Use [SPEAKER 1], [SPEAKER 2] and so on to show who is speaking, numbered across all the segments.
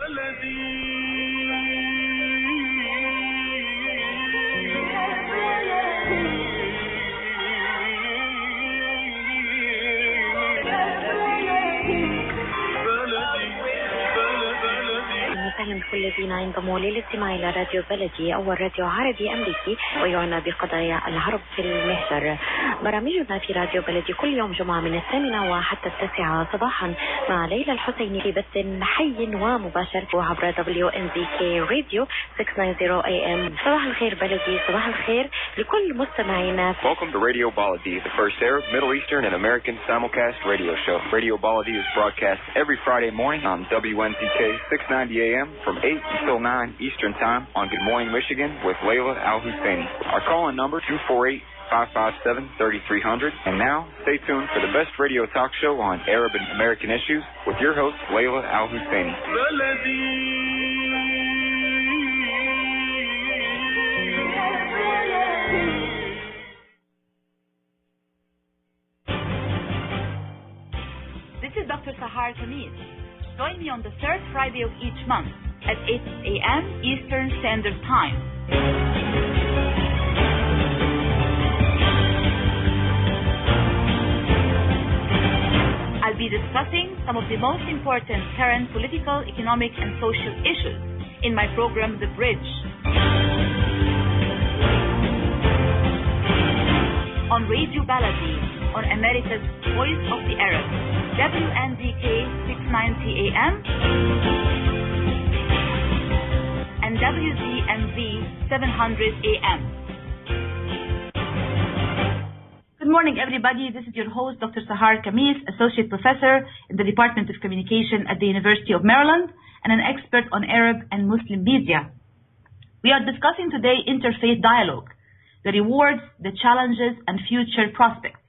[SPEAKER 1] وسهلا بكل الذين ينضموا للاستماع إلى راديو بلدي أول راديو عربي أمريكي ويعنى بقضايا العرب في المهجر. برامجنا في راديو بلدي كل يوم جمعة من 8 وحتى 9 صباحا مع ليلى الحسيني في بث حي ومباشر وعبر WNZK راديو 690 AM. صباح الخير بلدي، صباح الخير لكل مستمعينا.
[SPEAKER 2] Welcome to Radio Baladi, the first Arab, Middle Eastern and American simulcast radio show. Radio Baladi is broadcast every Friday morning on WNZK 690 AM from 8 until 9 Eastern Time on Good Morning Michigan with Layla Al-Husseini. Our call-in number 248-557-3300. And now, stay tuned for the best radio talk show on Arab and American issues with your host, Layla Al-Husseini.
[SPEAKER 3] This is Dr. Sahar Khamis. Join me on the third Friday of each month at 8 a.m. Eastern Standard Time. I'll be discussing some of the most important current political, economic, and social issues in my program, The Bridge. On Radio Baladi, on America's Voice of the Arab, WNZK 690 AM and WZMV 700 AM. Good morning, everybody. This is your host, Dr. Sahar Khamis, Associate Professor in the Department of Communication at the University of Maryland and an expert on Arab and Muslim media. We are discussing today interfaith dialogue, the rewards, the challenges, and future prospects.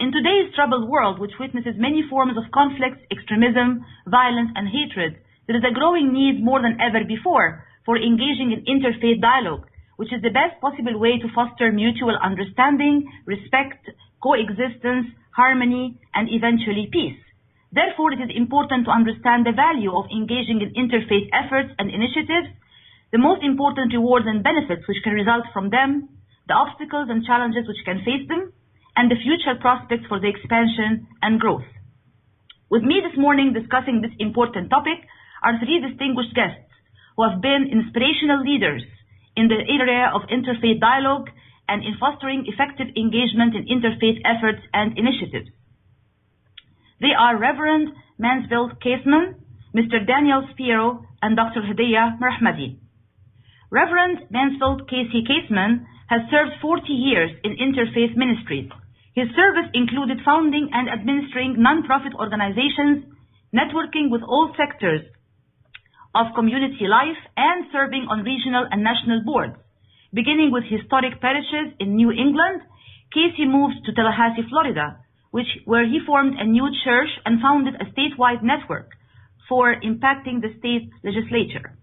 [SPEAKER 3] In today's troubled world, which witnesses many forms of conflict, extremism, violence, and hatred, there is a growing need more than ever before for engaging in interfaith dialogue, which is the best possible way to foster mutual understanding, respect, coexistence, harmony, and eventually peace. Therefore, it is important to understand the value of engaging in interfaith efforts and initiatives, the most important rewards and benefits which can result from them, the obstacles and challenges which can face them, and the future prospects for the expansion and growth. With me this morning discussing this important topic are three distinguished guests who have been inspirational leaders in the area of interfaith dialogue and in fostering effective engagement in interfaith efforts and initiatives. They are Reverend Mansfield Caseman, Mr. Daniel Spiro, and Dr. Hadiya Marahmadi. Reverend Mansfield Casey Caseman has served 40 years in interfaith ministries. His service included founding and administering non-profit organizations, networking with all sectors of community life, and serving on regional and national boards. Beginning with historic parishes in New England, Casey moved to Tallahassee, Florida, where he formed a new church and founded a statewide network for impacting the state legislature.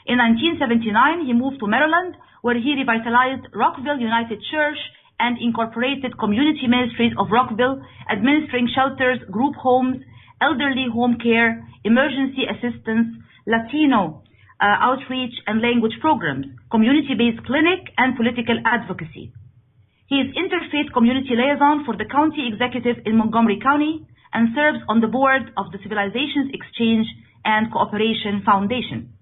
[SPEAKER 3] In 1979, he moved to Maryland, where he revitalized Rockville United Church and incorporated community ministries of Rockville, administering shelters, group homes, elderly home care, emergency assistance, Latino outreach and language programs, community-based clinic, and political advocacy. He is interfaith community liaison for the county executive in Montgomery County and serves on the board of the Civilizations Exchange and Cooperation Foundation.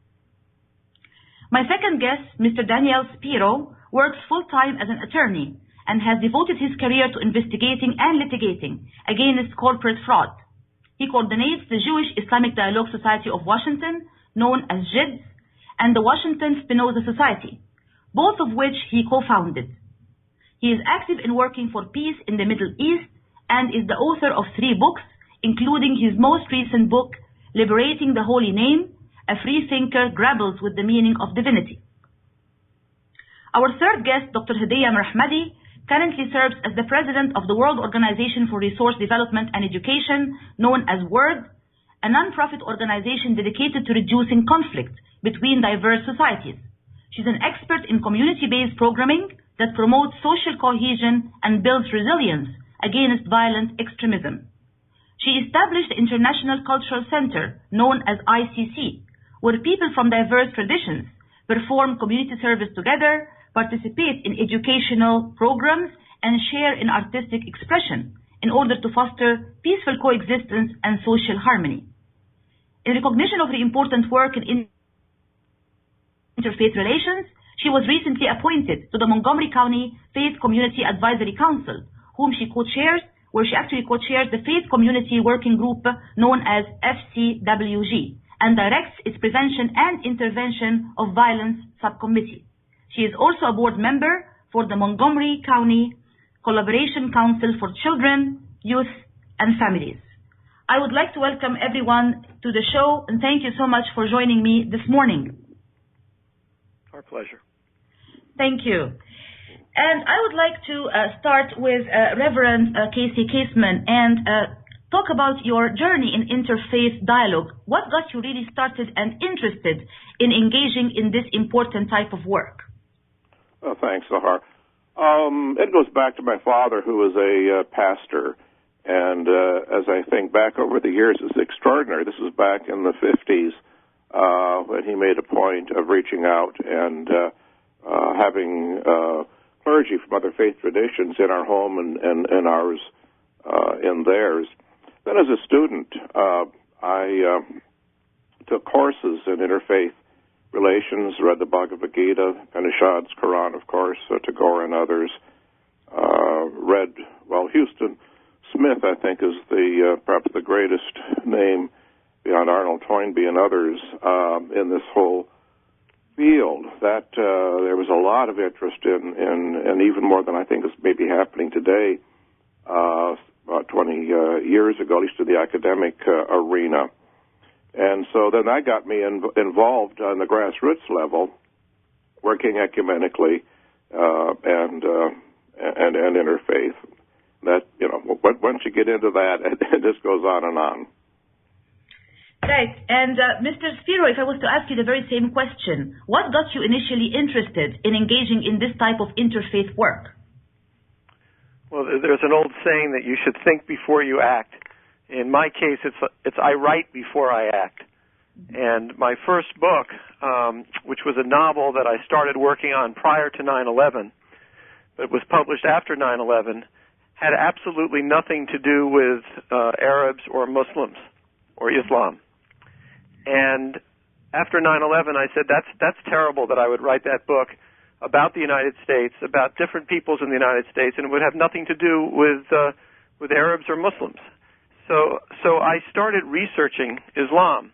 [SPEAKER 3] My second guest, Mr. Daniel Spiro, works full-time as an attorney and has devoted his career to investigating and litigating against corporate fraud. He coordinates the Jewish Islamic Dialogue Society of Washington, known as JIDS, and the Washington Spinoza Society, both of which he co-founded. He is active in working for peace in the Middle East and is the author of 3 books, including his most recent book, Liberating the Holy Name, A Free Thinker Grapples with the Meaning of Divinity. Our third guest, Dr. Hadiya Marahmadi, currently serves as the president of the World Organization for Resource Development and Education, known as WORD, a non-profit organization dedicated to reducing conflict between diverse societies. She's an expert in community-based programming that promotes social cohesion and builds resilience against violent extremism. She established the International Cultural Center, known as ICC, where people from diverse traditions perform community service together, participate in educational programs, and share in artistic expression in order to foster peaceful coexistence and social harmony. In recognition of her important work in interfaith relations, she was recently appointed to the Montgomery County Faith Community Advisory Council, whom she co-chairs, where she actually co-chairs the Faith Community Working Group known as FCWG, and directs its Prevention and Intervention of Violence Subcommittee. She is also a board member for the Montgomery County Collaboration Council for Children, Youth, and Families. I would like to welcome everyone to the show, and thank you so much for joining me this morning.
[SPEAKER 4] Our pleasure.
[SPEAKER 3] Thank you. And I would like to start with Reverend Casey Caseman and talk about your journey in interfaith dialogue. What got you really started and interested in engaging in this important type of work?
[SPEAKER 4] Thanks, Sahar. It goes back to my father, who was a pastor. And as I think back over the years, it's extraordinary. This was back in the 50s when he made a point of reaching out and having clergy from other faith traditions in our home and ours in theirs. Then as a student, I took courses in interfaith relations, read the Bhagavad Gita, Upanishad's Quran, of course, Tagore and others. Read, Houston Smith, I think, is perhaps the greatest name beyond Arnold Toynbee and others in this whole field. That there was a lot of interest in, and even more than I think is maybe happening today, about 20 years ago, at least in the academic arena. And so then that got me involved on the grassroots level, working ecumenically and interfaith. That, once you get into that, it just goes on and on.
[SPEAKER 3] Right. And Mr. Spiro, if I was to ask you the very same question, what got you initially interested in engaging in this type of interfaith work?
[SPEAKER 4] Well, there's an old saying that you should think before you act. In my case, it's I write before I act. And my first book, which was a novel that I started working on prior to 9/11, but was published after 9/11, had absolutely nothing to do with Arabs or Muslims or Islam. And after 9/11, I said, that's terrible that I would write that book about the United States, about different peoples in the United States, and it would have nothing to do with Arabs or Muslims. So I started researching Islam,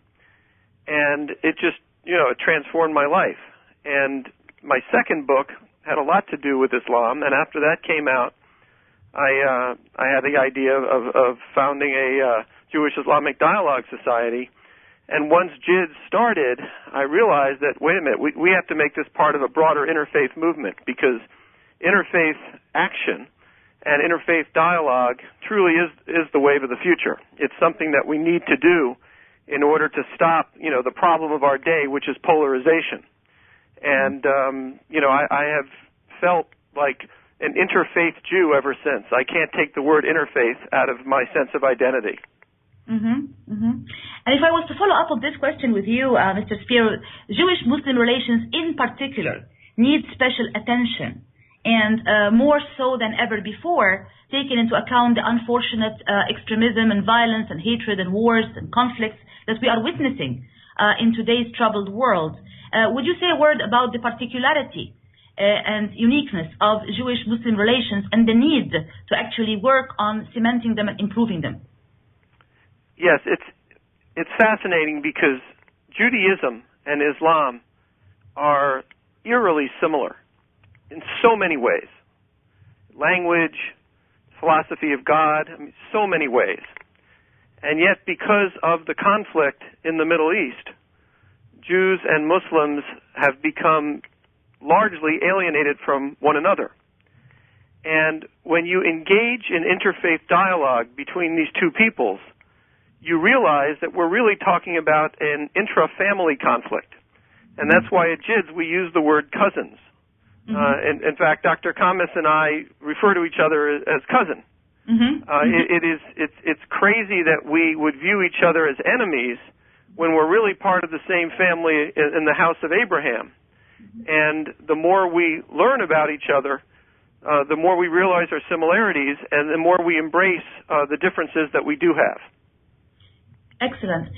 [SPEAKER 4] and it just, it transformed my life. And my second book had a lot to do with Islam, and after that came out, I had the idea of founding a Jewish Islamic Dialogue Society. And once JID started, I realized that, wait a minute, we have to make this part of a broader interfaith movement, because interfaith action and interfaith dialogue truly is the wave of the future. It's something that we need to do in order to stop, the problem of our day, which is polarization. And, I have felt like an interfaith Jew ever since. I can't take the word interfaith out of my sense of identity.
[SPEAKER 3] And if I was to follow up on this question with you, Mr. Spiro, Jewish-Muslim relations in particular need special attention, and more so than ever before, taking into account the unfortunate extremism and violence and hatred and wars and conflicts that we are witnessing in today's troubled world. Would you say a word about the particularity and uniqueness of Jewish-Muslim relations and the need to actually work on cementing them and improving them?
[SPEAKER 4] Yes, it's fascinating because Judaism and Islam are eerily similar in so many ways. Language, philosophy of God, so many ways. And yet, because of the conflict in the Middle East, Jews and Muslims have become largely alienated from one another. And when you engage in interfaith dialogue between these two peoples, you realize that we're really talking about an intra-family conflict. And that's why at JIDS we use the word cousins. In fact, Dr. Kamis and I refer to each other as cousin. It's crazy that we would view each other as enemies when we're really part of the same family in the house of Abraham. And the more we learn about each other, the more we realize our similarities, and the more we embrace the differences that we do have.
[SPEAKER 3] Excellent.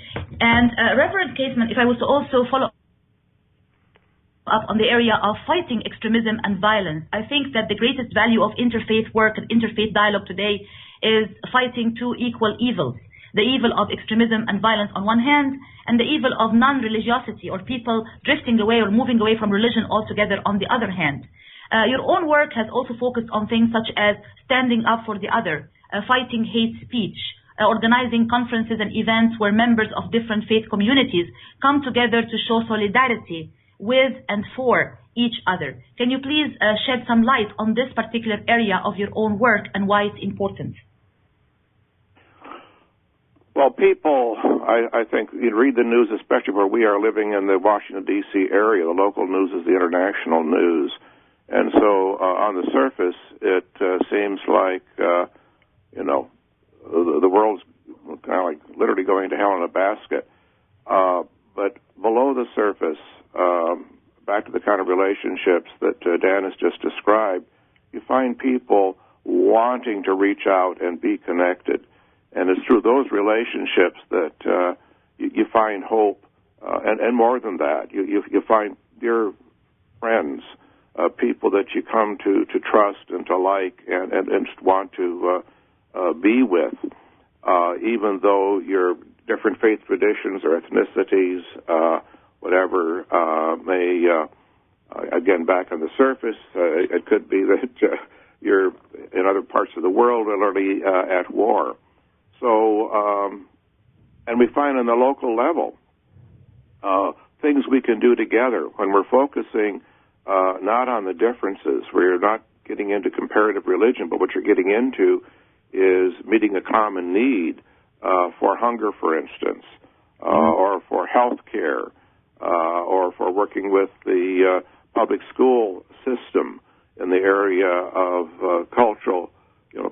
[SPEAKER 3] And Reverend Caseman, if I was to also follow up on the area of fighting extremism and violence, I think that the greatest value of interfaith work and interfaith dialogue today is fighting two equal evils: the evil of extremism and violence on one hand, and the evil of non-religiosity, or people drifting away or moving away from religion altogether, on the other hand. Your own work has also focused on things such as standing up for the other, fighting hate speech, organizing conferences and events where members of different faith communities come together to show solidarity with and for each other. Can you please shed some light on this particular area of your own work and why it's important?
[SPEAKER 5] Well, people, I think, you read the news, especially where we are living in the Washington, D.C. area. The local news is the international news. And so on the surface, it seems like, the world's kind of like literally going to hell in a basket. But below the surface, back to the kind of relationships that Dan has just described, you find people wanting to reach out and be connected. And it's through those relationships that you find hope, and more than that, you find dear friends, people that you come to trust and to like and just want to be with, even though your different faith traditions or ethnicities, whatever, may, again, back on the surface, it could be that you're in other parts of the world literally at war. So, and we find on the local level things we can do together when we're focusing not on the differences, where you're not getting into comparative religion, but what you're getting into is meeting a common need for hunger, for instance, or for health care, or for working with the public school system in the area of cultural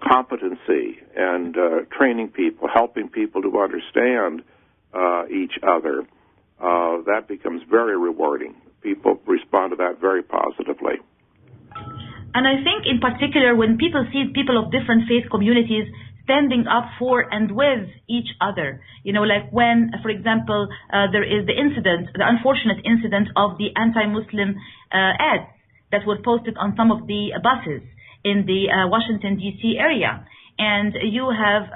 [SPEAKER 5] competency and training people, helping people to understand each other. That becomes very rewarding. People respond to that very positively.
[SPEAKER 3] And I think in particular when people see people of different faith communities standing up for and with each other, like when, for example, there is the unfortunate incident of the anti-Muslim ads that were posted on some of the buses in the Washington, D.C. area. And you have,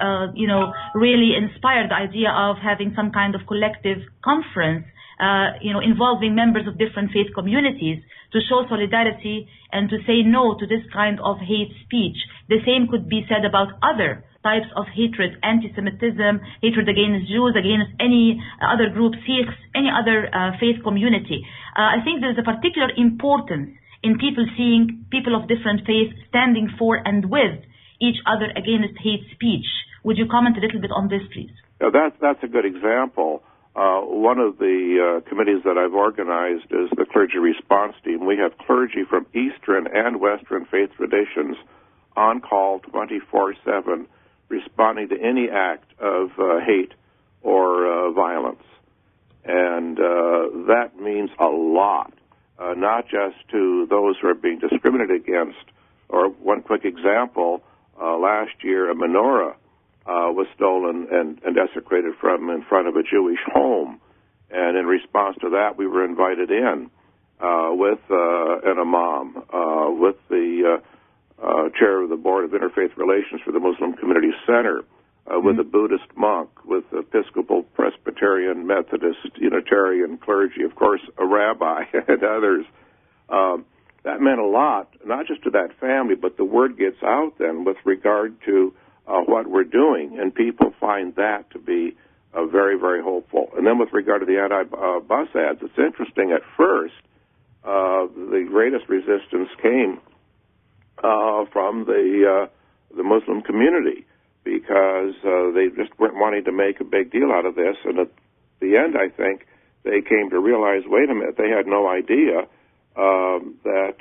[SPEAKER 3] really inspired the idea of having some kind of collective conference, involving members of different faith communities to show solidarity and to say no to this kind of hate speech. The same could be said about other types of hatred, anti-Semitism, hatred against Jews, against any other group, Sikhs, any other faith community. I think there's a particular importance in people seeing people of different faiths standing for and with each other against hate speech. Would you comment a little bit on this, please?
[SPEAKER 5] Yeah, that's a good example. One of the committees that I've organized is the Clergy Response Team. We have clergy from Eastern and Western faith traditions on call 24/7, responding to any act of hate or violence. And that means a lot, not just to those who are being discriminated against. Or one quick example, last year a menorah was stolen and desecrated from in front of a Jewish home. And in response to that, we were invited in with an imam, with the chair of the Board of Interfaith Relations for the Muslim Community Center, with a Buddhist monk, with Episcopal, Presbyterian, Methodist, Unitarian clergy, of course, a rabbi, and others. That meant a lot, not just to that family, but the word gets out then with regard to what we're doing, and people find that to be very, very hopeful. And then with regard to the anti-bus ads, it's interesting. At first, the greatest resistance came from the Muslim community, because they just weren't wanting to make a big deal out of this. And at the end, I think, they came to realize, wait a minute, they had no idea that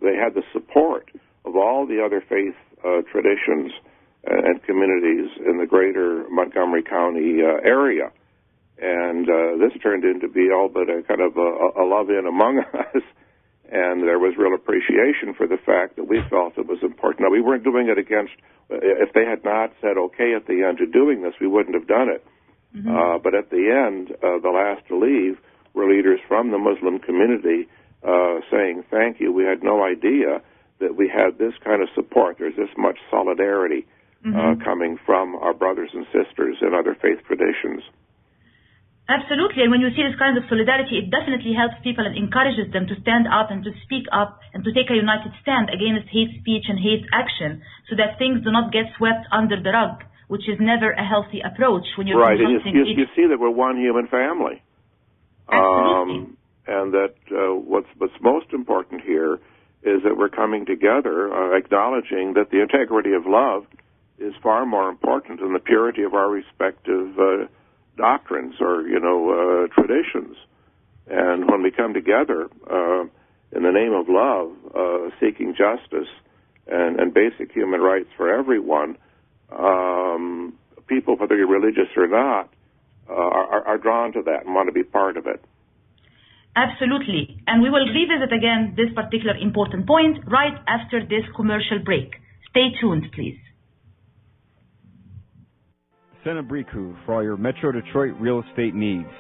[SPEAKER 5] they had the support of all the other faith traditions and communities in the greater Montgomery County area. And this turned into be all but a kind of a love-in among us. And there was real appreciation for the fact that we felt it was important. Now, we weren't doing it against, if they had not said okay at the end to doing this, we wouldn't have done it. But at the end, the last to leave were leaders from the Muslim community saying, thank you. We had no idea that we had this kind of support. There's this much solidarity coming from our brothers and sisters in other faith traditions.
[SPEAKER 3] Absolutely, and when you see this kind of solidarity, it definitely helps people and encourages them to stand up and to speak up and to take a united stand against hate speech and hate action, so that things do not get swept under the rug, which is never a healthy approach when you're
[SPEAKER 5] right. And
[SPEAKER 3] you
[SPEAKER 5] see that we're one human family.
[SPEAKER 3] Absolutely.
[SPEAKER 5] And that what's most important here is that we're coming together, acknowledging that the integrity of love is far more important than the purity of our respective doctrines or, traditions. And when we come together in the name of love, seeking justice and basic human rights for everyone, people, whether you're religious or not, are drawn to that and want to be part of it.
[SPEAKER 3] Absolutely. And we will revisit again this particular important point right after this commercial break. Stay tuned, please.
[SPEAKER 6] Senabriku for all your Metro Detroit real estate needs.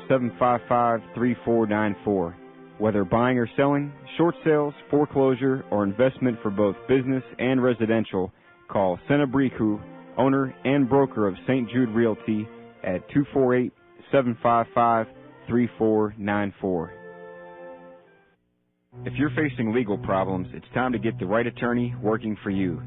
[SPEAKER 6] 248-755-3494. Whether buying or selling, short sales, foreclosure, or investment for both business and residential, call Senabriku, owner and broker of St. Jude Realty, at 248-755-3494. If you're facing legal problems, it's time to get the right attorney working for you.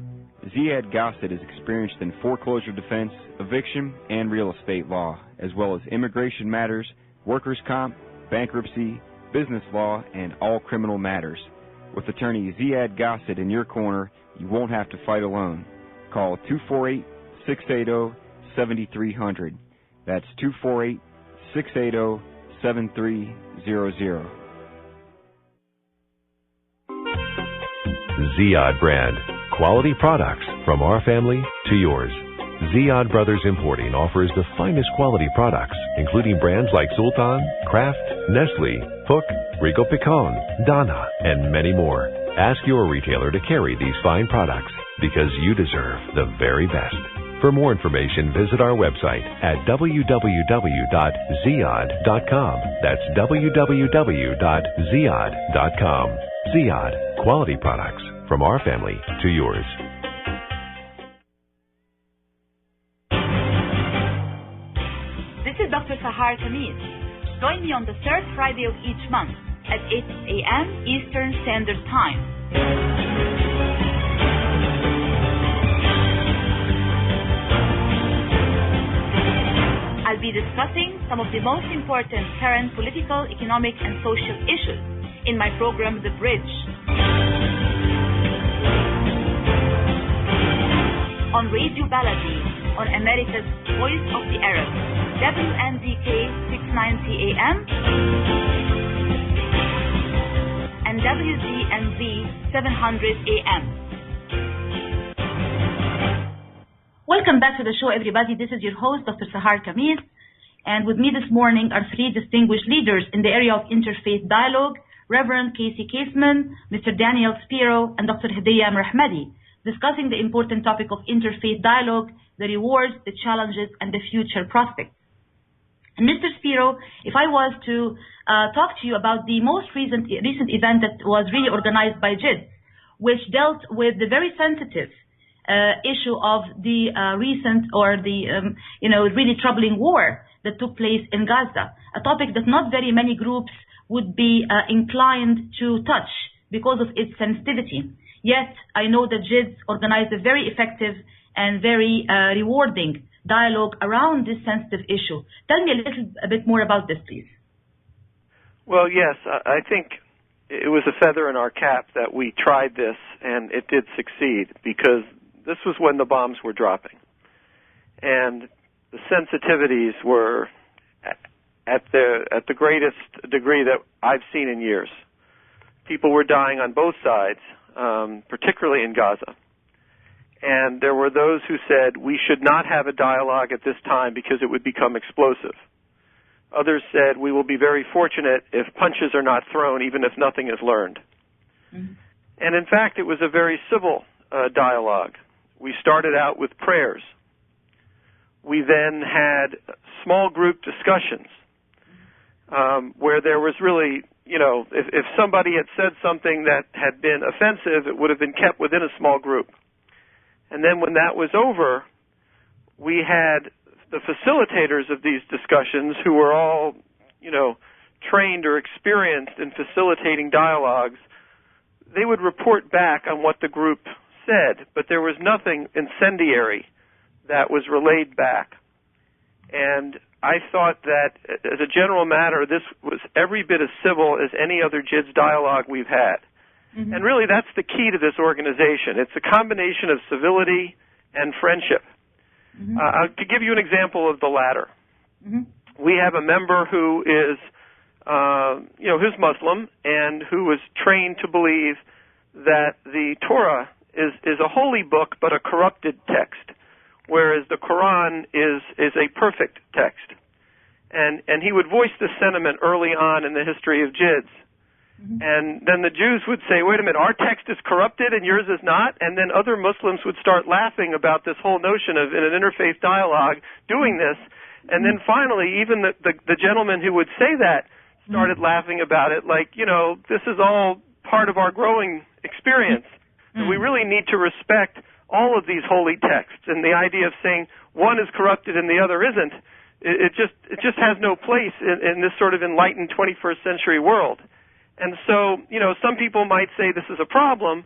[SPEAKER 6] Ziad Gossett is experienced in foreclosure defense, eviction, and real estate law, as well as immigration matters, workers' comp, bankruptcy, business law, and all criminal matters. With attorney Ziad Gossett in your corner, you won't have to fight alone. Call 248-680-7300. That's 248-680-7300.
[SPEAKER 7] Ziad brand. Quality products from our family to yours. Ziad Brothers Importing offers the finest quality products, including brands like Sultan, Kraft, Nestle, Hook, Rico Picon, Donna, and many more. Ask your retailer to carry these fine products because you deserve the very best. For more information, visit our website at www.ziad.com. That's www.ziad.com. Ziad, quality products from our family to yours.
[SPEAKER 3] This is Dr. Sahar Khamis. Join me on the third Friday of each month at 8 a.m. Eastern Standard Time. I'll be discussing some of the most important current political, economic, and social issues in my program, The Bridge. On Radio Baladi, on America's Voice of the Arab, WNDK 690 AM and WZNZ 700 AM. Welcome back to the show, everybody. This is your host, Dr. Sahar Khamis, and with me this morning are three distinguished leaders in the area of interfaith dialogue, Reverend Casey Caseman, Mr. Daniel Spiro, and Dr. Hidayah Rahmadi, discussing the important topic of interfaith dialogue, the rewards, the challenges, and the future prospects. And Mr. Spiro, if I was to talk to you about the most recent event that was really organized by JID, which dealt with the very sensitive issue of the recent or the really troubling war that took place in Gaza, a topic that not very many groups would be inclined to touch because of its sensitivity. Yet, I know that JID organized a very effective and very rewarding dialogue around this sensitive issue. Tell me a bit more about this, please.
[SPEAKER 4] Well, yes, I think it was a feather in our cap that we tried this, and it did succeed, because this was when the bombs were dropping. And the sensitivities were at the greatest degree that I've seen in years. People were dying on both sides, particularly in Gaza. And there were those who said we should not have a dialogue at this time because it would become explosive. Others said, we will be very fortunate if punches are not thrown, even if nothing is learned. Mm-hmm. And in fact, it was a very civil dialogue. We started out with prayers. We then had small group discussions where there was really, if somebody had said something that had been offensive, it would have been kept within a small group. And then when that was over, we had the facilitators of these discussions, who were all, trained or experienced in facilitating dialogues. They would report back on what the group said, but there was nothing incendiary that was relayed back. And I thought that, as a general matter, this was every bit as civil as any other JIDS dialogue we've had. Mm-hmm. And really, that's the key to this organization. It's a combination of civility and friendship. Mm-hmm. To give you an example of the latter, mm-hmm. we have a member who is, who's Muslim and who was trained to believe that the Torah is a holy book but a corrupted text, whereas the Quran is a perfect text. And he would voice this sentiment early on in the history of JIDS. Mm-hmm. And then the Jews would say, wait a minute, our text is corrupted and yours is not? And then other Muslims would start laughing about this whole notion of, in an interfaith dialogue, doing this. And then finally, even the gentleman who would say that started laughing about it, like, this is all part of our growing experience. Mm-hmm. We really need to respect all of these holy texts. And the idea of saying one is corrupted and the other isn't, it just has no place in this sort of enlightened 21st century world. And so, some people might say this is a problem,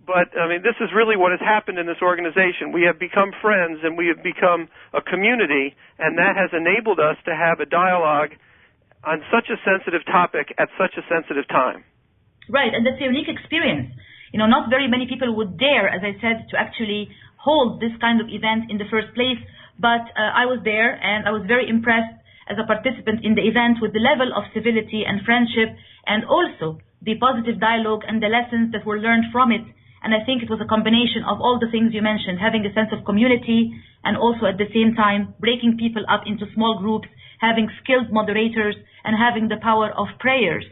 [SPEAKER 4] but, this is really what has happened in this organization. We have become friends and we have become a community, and that has enabled us to have a dialogue on such a sensitive topic at such a sensitive time.
[SPEAKER 3] Right, and that's a unique experience. Not very many people would dare, as I said, to actually hold this kind of event in the first place, but I was there, and I was very impressed as a participant in the event with the level of civility and friendship, and also the positive dialogue and the lessons that were learned from it. And I think it was a combination of all the things you mentioned, having a sense of community and also at the same time breaking people up into small groups, having skilled moderators, and having the power of prayers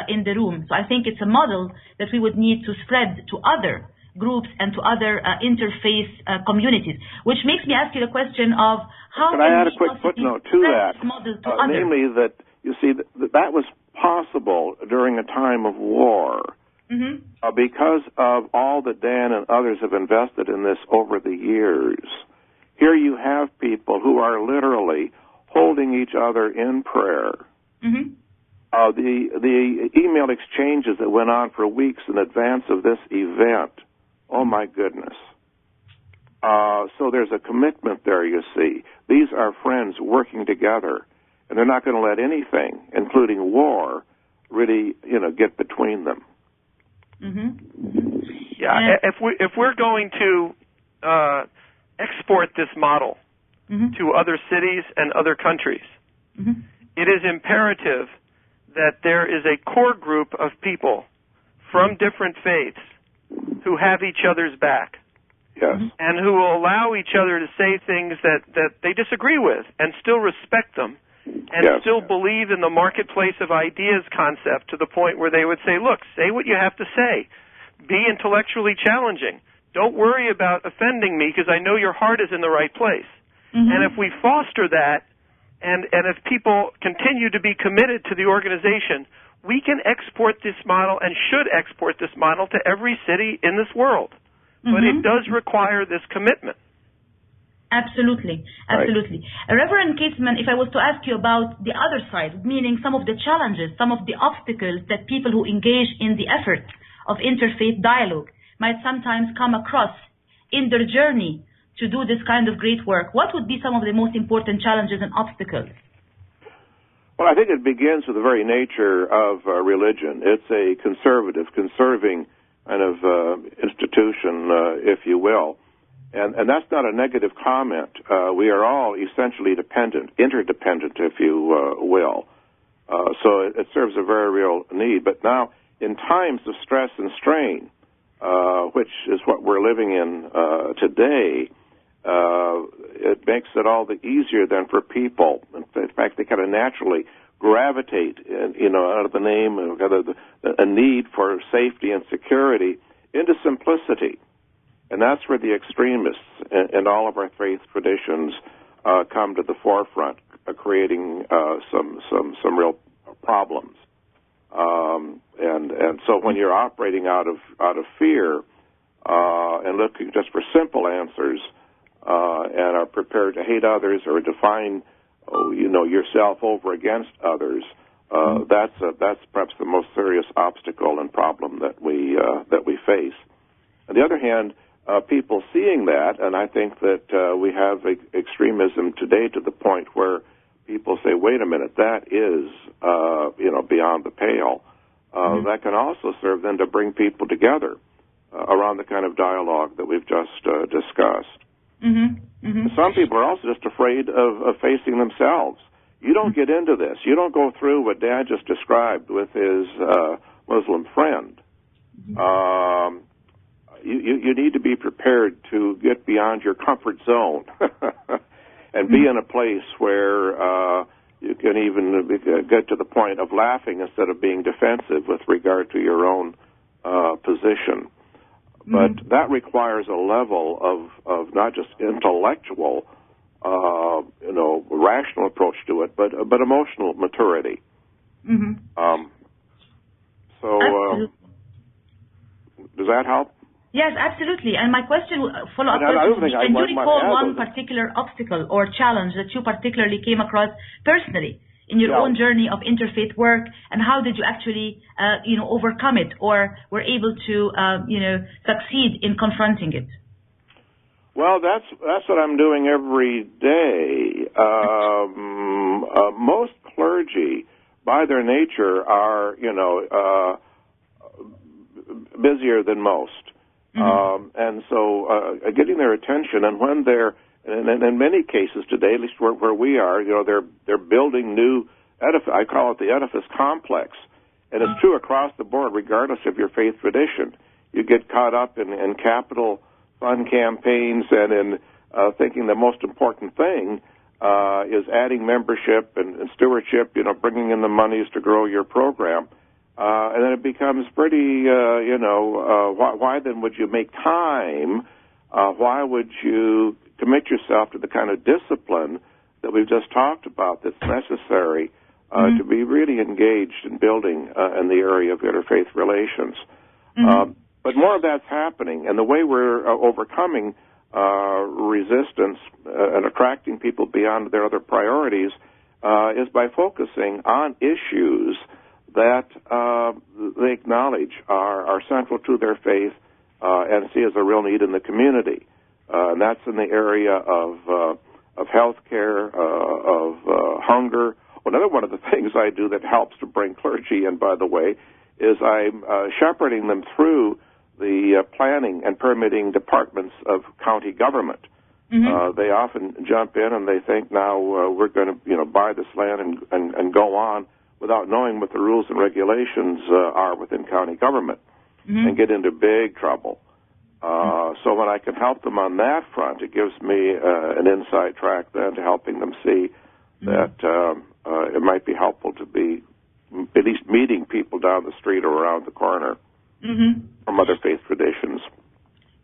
[SPEAKER 3] in the room. So I think it's a model that we would need to spread to other groups and to other interfaith communities, which makes me ask you the question of how
[SPEAKER 5] can I add a quick footnote to that? Namely that, you see, that was possible during a time of war. Mm-hmm. Because of all that Dan and others have invested in this over the years. Here you have people who are literally holding each other in prayer. Mm-hmm. The email exchanges that went on for weeks in advance of this event, oh my goodness. So there's a commitment there, you see. These are friends working together, and they're not going to let anything, including war, really, get between them.
[SPEAKER 3] Mm-hmm.
[SPEAKER 4] Yeah, if we're going to export this model mm-hmm. to other cities and other countries, mm-hmm. it is imperative that there is a core group of people from different faiths who have each other's back.
[SPEAKER 5] Yes.
[SPEAKER 4] And who will allow each other to say things that they disagree with and still respect them and
[SPEAKER 5] yes.
[SPEAKER 4] still believe in the marketplace of ideas concept to the point where they would say, look, say what you have to say. Be intellectually challenging. Don't worry about offending me because I know your heart is in the right place. Mm-hmm. And if we foster that and if people continue to be committed to the organization, we can export this model and should export this model to every city in this world. But it does require this commitment.
[SPEAKER 3] Absolutely. Absolutely. Right. Reverend Caseman, if I was to ask you about the other side, meaning some of the challenges, some of the obstacles that people who engage in the effort of interfaith dialogue might sometimes come across in their journey to do this kind of great work, what would be some of the most important challenges and obstacles?
[SPEAKER 5] Well, I think it begins with the very nature of religion. It's a conservative, conserving kind of institution, if you will. And that's not a negative comment. We are all essentially dependent, interdependent, if you will. So it serves a very real need. But now, in times of stress and strain, which is what we're living in today, it makes it all the easier then for people. In fact, they kind of naturally gravitate, out of the name of a need for safety and security into simplicity. And that's where the extremists in all of our faith traditions come to the forefront, creating some real problems. And so when you're operating out of fear and looking just for simple answers and are prepared to hate others or define yourself over against others, that's perhaps the most serious obstacle and problem that we face. On the other hand, people seeing that, and I think that we have extremism today to the point where people say, "Wait a minute, that is beyond the pale." That can also serve then to bring people together around the kind of dialogue that we've just discussed. Some people are also just afraid of facing themselves. You don't get into this. You don't go through what Dad just described with his Muslim friend. You need to be prepared to get beyond your comfort zone and be in a place where you can even get to the point of laughing instead of being defensive with regard to your own position. But that requires a level of not just intellectual, rational approach to it, but emotional maturity. Does that help?
[SPEAKER 3] Yes, absolutely. And my question, follow-up
[SPEAKER 5] question,
[SPEAKER 3] can you recall one particular obstacle or challenge that you particularly came across personally in your own journey of interfaith work, and how did you actually, overcome it, or were able to, succeed in confronting it?
[SPEAKER 5] Well, that's what I'm doing every day. Most clergy, by their nature, are busier than most. And so getting their attention, and when they're, and in many cases today, at least where we are, they're building new edifice. I call it the edifice complex. And it's true across the board, regardless of your faith tradition. You get caught up in capital fund campaigns and in thinking the most important thing is adding membership and stewardship, bringing in the monies to grow your program. And then it becomes pretty, why then would you make time? Why would you commit yourself to the kind of discipline that we've just talked about that's necessary to be really engaged in building in the area of interfaith relations? But more of that's happening, and the way we're overcoming resistance and attracting people beyond their other priorities is by focusing on issues that they acknowledge are central to their faith and see as a real need in the community. And that's in the area of health care, of hunger. Another one of the things I do that helps to bring clergy in, by the way, is I'm shepherding them through the planning and permitting departments of county government. They often jump in and they think, now we're going to buy this land and go on without knowing what the rules and regulations are within county government and get into big trouble. So when I can help them on that front, it gives me an inside track then to helping them see that it might be helpful to be at least meeting people down the street or around the corner from other faith traditions.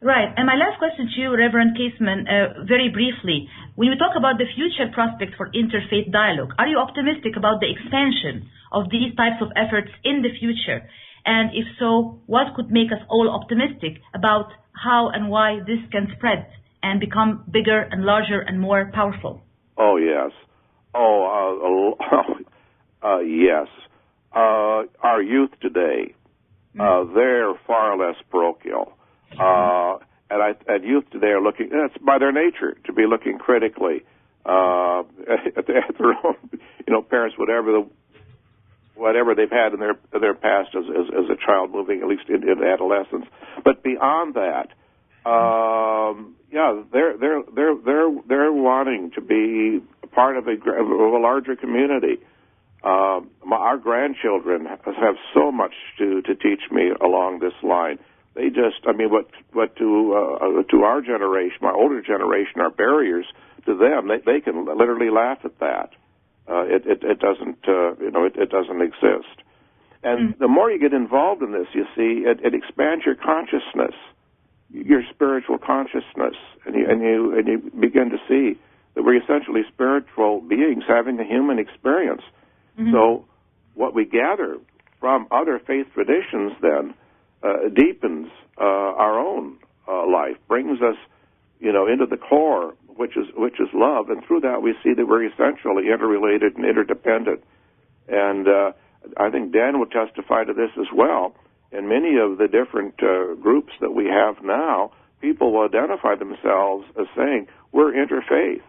[SPEAKER 3] Right. And my last question to you, Reverend Caseman, very briefly. When you talk about the future prospects for interfaith dialogue, are you optimistic about the expansion of these types of efforts in the future? And if so, what could make us all optimistic about how and why this can spread and become bigger and larger and more powerful?
[SPEAKER 5] Oh, yes. Yes. Our youth today, they're far less parochial. And youth today are looking, it's by their nature to be looking critically at their own, parents, whatever they've had in their past as a child, moving at least into adolescence. But beyond that, they're wanting to be part of a larger community. Our grandchildren have so much to teach me along this line. They just, I mean, what to our generation, my older generation, are barriers to them. They can literally laugh at that. It doesn't, it doesn't exist. And the more you get involved in this, you see, it expands your consciousness, your spiritual consciousness, and you begin to see that we're essentially spiritual beings having a human experience. So what we gather from other faith traditions then deepens our own life, brings us, into the core, which is love, and through that we see that we're essentially interrelated and interdependent. And I think Dan will testify to this as well. In many of the different groups that we have now, people will identify themselves as saying, we're interfaith.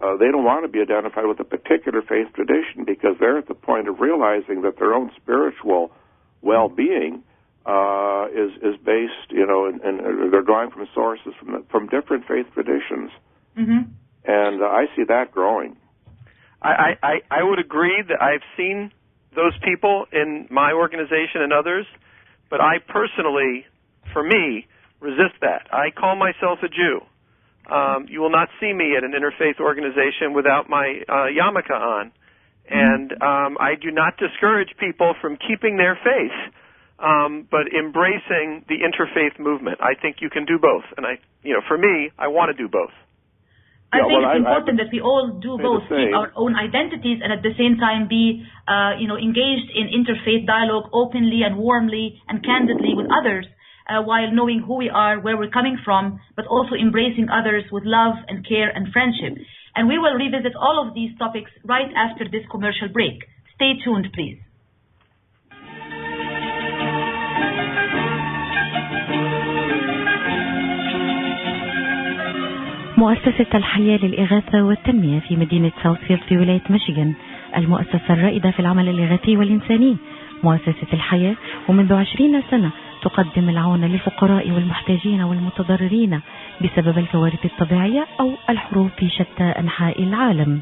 [SPEAKER 5] They don't want to be identified with a particular faith tradition because they're at the point of realizing that their own spiritual well-being is based, and they're drawing from sources from different faith traditions. And I see that growing.
[SPEAKER 4] I would agree that I've seen those people in my organization and others, but I personally, for me, resist that. I call myself a Jew. You will not see me at an interfaith organization without my yarmulke on. And I do not discourage people from keeping their faith, but embracing the interfaith movement. I think you can do both. And for me, I want to do both.
[SPEAKER 3] I think it's important that we all do both, keep our own identities, and at the same time be, engaged in interfaith dialogue openly and warmly and candidly with others, while knowing who we are, where we're coming from, but also embracing others with love and care and friendship. And we will revisit all of these topics right after this commercial break. Stay tuned, please.
[SPEAKER 8] مؤسسة الحياة للإغاثة والتنمية في مدينة ساوثفيلد في ولاية ميشيغان، المؤسسة الرائدة في العمل الإغاثي والإنساني. مؤسسة الحياة ومنذ 20 سنة تقدم العون للفقراء والمحتاجين والمتضررين بسبب الكوارث الطبيعية أو الحروب في شتى أنحاء العالم.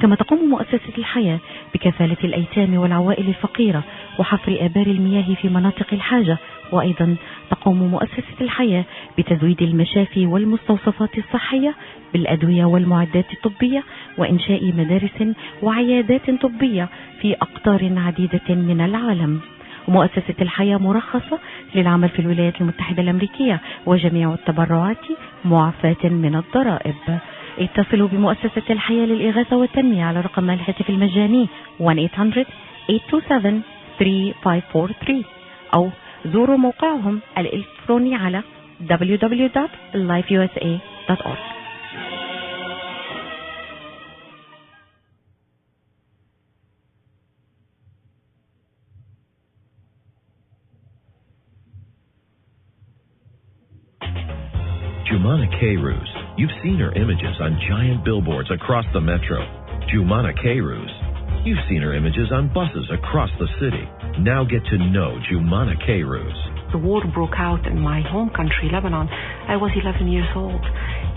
[SPEAKER 8] كما تقوم مؤسسة الحياة بكفالة الأيتام والعوائل الفقيرة وحفر آبار المياه في مناطق الحاجة، وأيضا تقوم مؤسسة الحياة بتزويد المشافي والمستوصفات الصحية بالأدوية والمعدات الطبية وإنشاء مدارس وعيادات طبية في أقطار عديدة من العالم. مؤسسة الحياة مرخصة للعمل في الولايات المتحدة الأمريكية، وجميع التبرعات معفاة من الضرائب. اتصلوا بمؤسسة الحياة للإغاثة والتنمية على رقم الهاتف المجاني 1-800-827-3543 أو زوروا موقعهم الإلكتروني على www.lifeusa.org.
[SPEAKER 9] Jumana K-Ruse. You've seen her images on giant billboards across the metro. Jumana K-Ruse. You've seen her images on buses across the city. Now get to know Jumana K-Ruse.
[SPEAKER 10] The war broke out in my home country, Lebanon. I was 11 years old,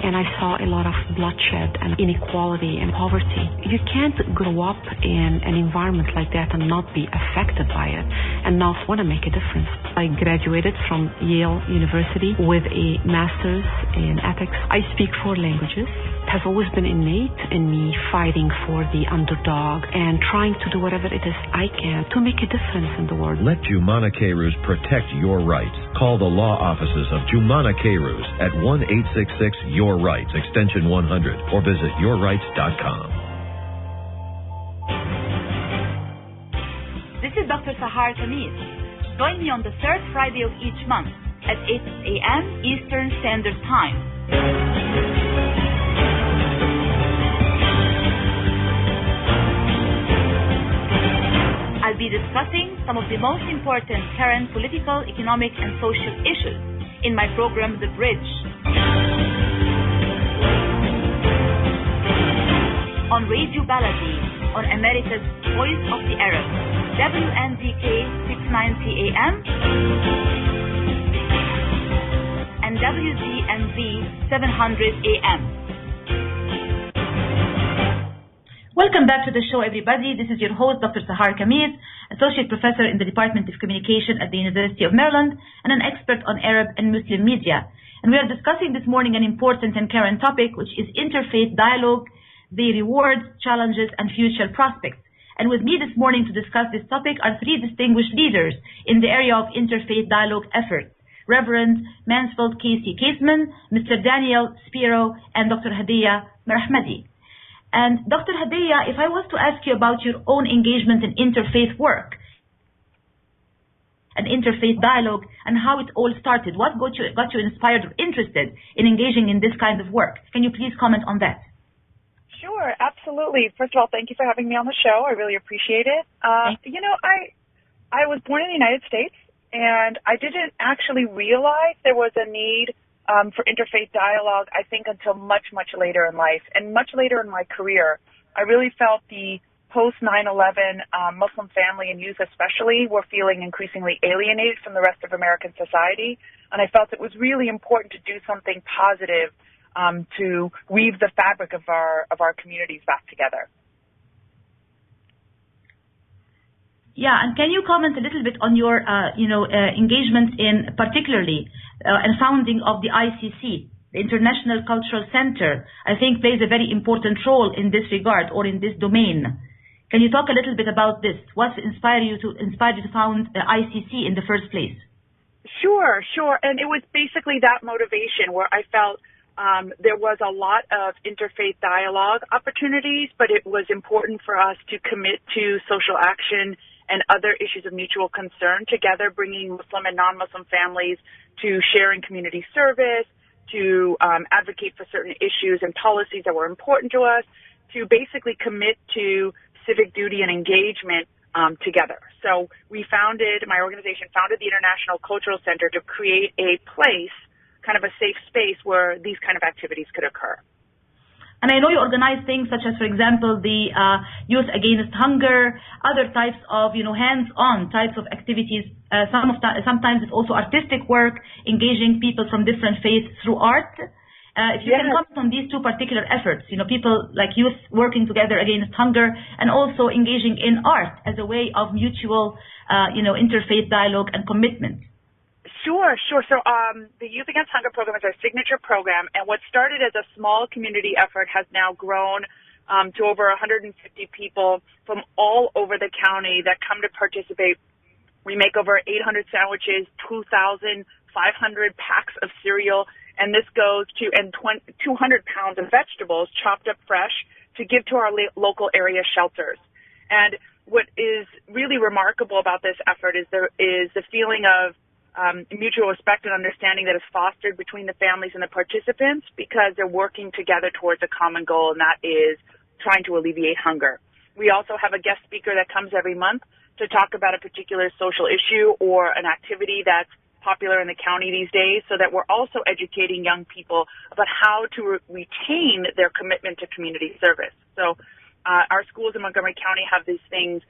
[SPEAKER 10] and I saw a lot of bloodshed and inequality and poverty. You can't grow up in an environment like that and not be affected by it and not want to make a difference. I graduated from Yale University with a master's in ethics. I speak 4 languages. It has always been innate in me fighting for the underdog and trying to do whatever it is I can to make a difference in the world.
[SPEAKER 9] Let Jumana K-Ruse protect your rights. Call the law offices of Jumana K-Ruse at 1-866-YOUR-RIGHTS, extension 100, or visit yourrights.com.
[SPEAKER 3] This is Dr. Sahar Khamis. Join me on the 3rd Friday of each month at 8 a.m. Eastern Standard Time. I'll be discussing some of the most important current political, economic, and social issues in my program, The Bridge. On Radio Baladi, on America's Voice of the Arab, WNDK 690 AM and WZMV 700 AM. Welcome back to the show, everybody. This is your host, Dr. Sahar Khamis, Associate Professor in the Department of Communication at the University of Maryland and an expert on Arab and Muslim media. And we are discussing this morning an important and current topic, which is interfaith dialogue, the rewards, challenges, and future prospects. And with me this morning to discuss this topic are three distinguished leaders in the area of interfaith dialogue efforts: Reverend Mansfield Casey Caseman, Mr. Daniel Spiro, and Dr. Hadiya Merahmadi. And Dr. Hadiya, if I was to ask you about your own engagement in interfaith work and interfaith dialogue and how it all started, what got you inspired or interested in engaging in this kind of work? Can you please comment on that?
[SPEAKER 11] Sure, absolutely. First of all, thank you for having me on the show. I really appreciate it. I was born in the United States, and I didn't actually realize there was a need for interfaith dialogue, I think, until much, much later in life and much later in my career. I really felt the post-9/11 Muslim family and youth especially were feeling increasingly alienated from the rest of American society, and I felt it was really important to do something positive to weave the fabric of our communities back together.
[SPEAKER 3] Yeah, and can you comment a little bit on your, engagement in particularly and founding of the ICC, the International Cultural Center? I think plays a very important role in this regard or in this domain. Can you talk a little bit about this? What inspired you to found the ICC in the first place?
[SPEAKER 11] Sure. And it was basically that motivation where I felt there was a lot of interfaith dialogue opportunities, but it was important for us to commit to social action and other issues of mutual concern together, bringing Muslim and non-Muslim families to sharing community service, to advocate for certain issues and policies that were important to us, to basically commit to civic duty and engagement together. So my organization founded the International Cultural Center to create a place, kind of a safe space where these kind of activities could occur.
[SPEAKER 3] And I know you organize things such as, for example, the Youth Against Hunger, other types of, hands-on types of activities. Sometimes it's also artistic work, engaging people from different faiths through art. If you can comment on these two particular efforts, people like youth working together against hunger and also engaging in art as a way of mutual, interfaith dialogue and commitment.
[SPEAKER 11] Sure. So the Youth Against Hunger program is our signature program, and what started as a small community effort has now grown to over 150 people from all over the county that come to participate. We make over 800 sandwiches, 2,500 packs of cereal, and this goes to 200 pounds of vegetables chopped up fresh to give to our local area shelters. And what is really remarkable about this effort is the feeling of mutual respect and understanding that is fostered between the families and the participants because they're working together towards a common goal, and that is trying to alleviate hunger. We also have a guest speaker that comes every month to talk about a particular social issue or an activity that's popular in the county these days, so that we're also educating young people about how to retain their commitment to community service. So our schools in Montgomery County have these things.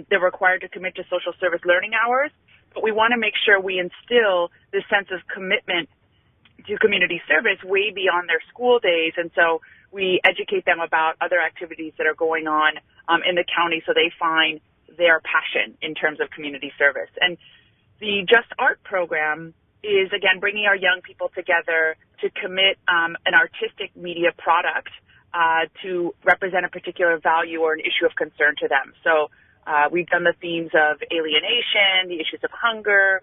[SPEAKER 11] They're required to commit to social service learning hours, but we want to make sure we instill this sense of commitment to community service way beyond their school days. And so we educate them about other activities that are going on in the county so they find their passion in terms of community service. And the Just Art program is, again, bringing our young people together to commit an artistic media product to represent a particular value or an issue of concern to them. So we've done the themes of alienation, the issues of hunger,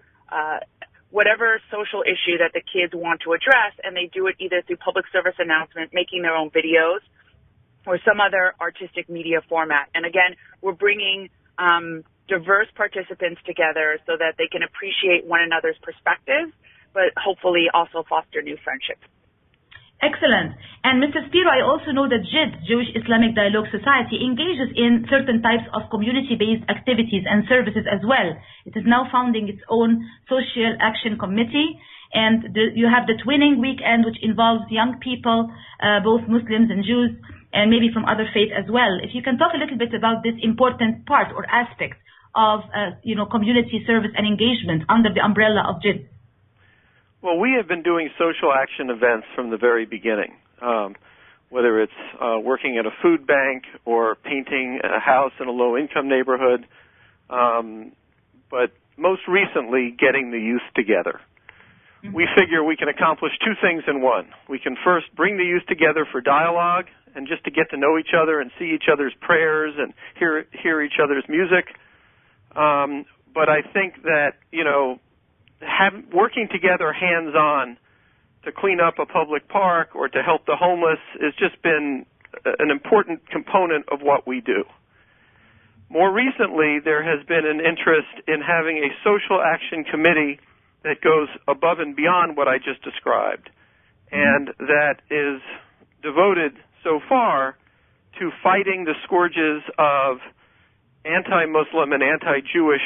[SPEAKER 11] whatever social issue that the kids want to address, and they do it either through public service announcement, making their own videos, or some other artistic media format. And again, we're bringing diverse participants together so that they can appreciate one another's perspectives, but hopefully also foster new friendships.
[SPEAKER 3] Excellent. And Mr. Spiro, I also know that JID, Jewish Islamic Dialogue Society, engages in certain types of community-based activities and services as well. It is now founding its own social action committee, and you have the Twinning Weekend, which involves young people, both Muslims and Jews, and maybe from other faiths as well. If you can talk a little bit about this important part or aspect of community service and engagement under the umbrella of JID.
[SPEAKER 4] Well, we have been doing social action events from the very beginning. whether it's working at a food bank or painting a house in a low-income neighborhood, but most recently, getting the youth together. We figure we can accomplish two things in one. We can first bring the youth together for dialogue and just to get to know each other and see each other's prayers and hear each other's music. But I think that, working together hands-on to clean up a public park or to help the homeless has just been an important component of what we do. More recently, there has been an interest in having a social action committee that goes above and beyond what I just described, and that is devoted so far to fighting the scourges of anti-Muslim and anti-Jewish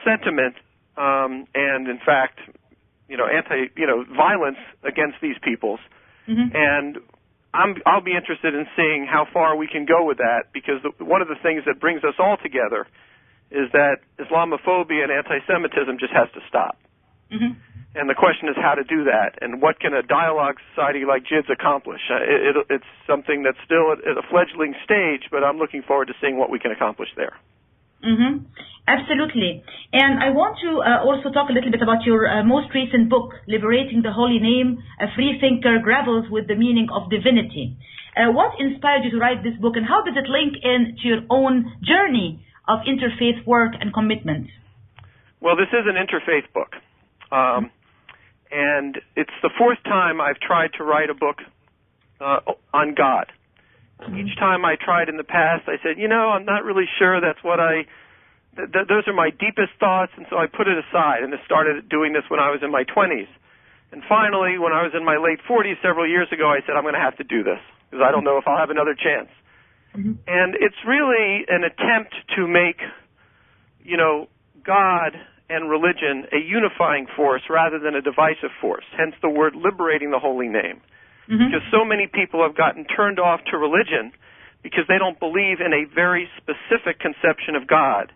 [SPEAKER 4] sentiment, and in fact, violence against these peoples. And I'll be interested in seeing how far we can go with that, because one of the things that brings us all together is that Islamophobia and anti-Semitism just has to stop. And the question is how to do that, and what can a dialogue society like JIDS accomplish? It's something that's still at a fledgling stage, but I'm looking forward to seeing what we can accomplish there.
[SPEAKER 3] Absolutely. And I want to also talk a little bit about your most recent book, Liberating the Holy Name, A Free Thinker Grapples with the Meaning of Divinity. What inspired you to write this book, and how does it link in to your own journey of interfaith work and commitment? Well,
[SPEAKER 4] this is an interfaith book. And it's the fourth time I've tried to write a book on God. Each time I tried in the past, I said, I'm not really sure that's what those are my deepest thoughts, and so I put it aside, and I started doing this when I was in my 20s. And finally, when I was in my late 40s several years ago, I said, I'm going to have to do this, because I don't know if I'll have another chance. And it's really an attempt to make, God and religion a unifying force rather than a divisive force, hence the word liberating the holy name. Because so many people have gotten turned off to religion because they don't believe in a very specific conception of God.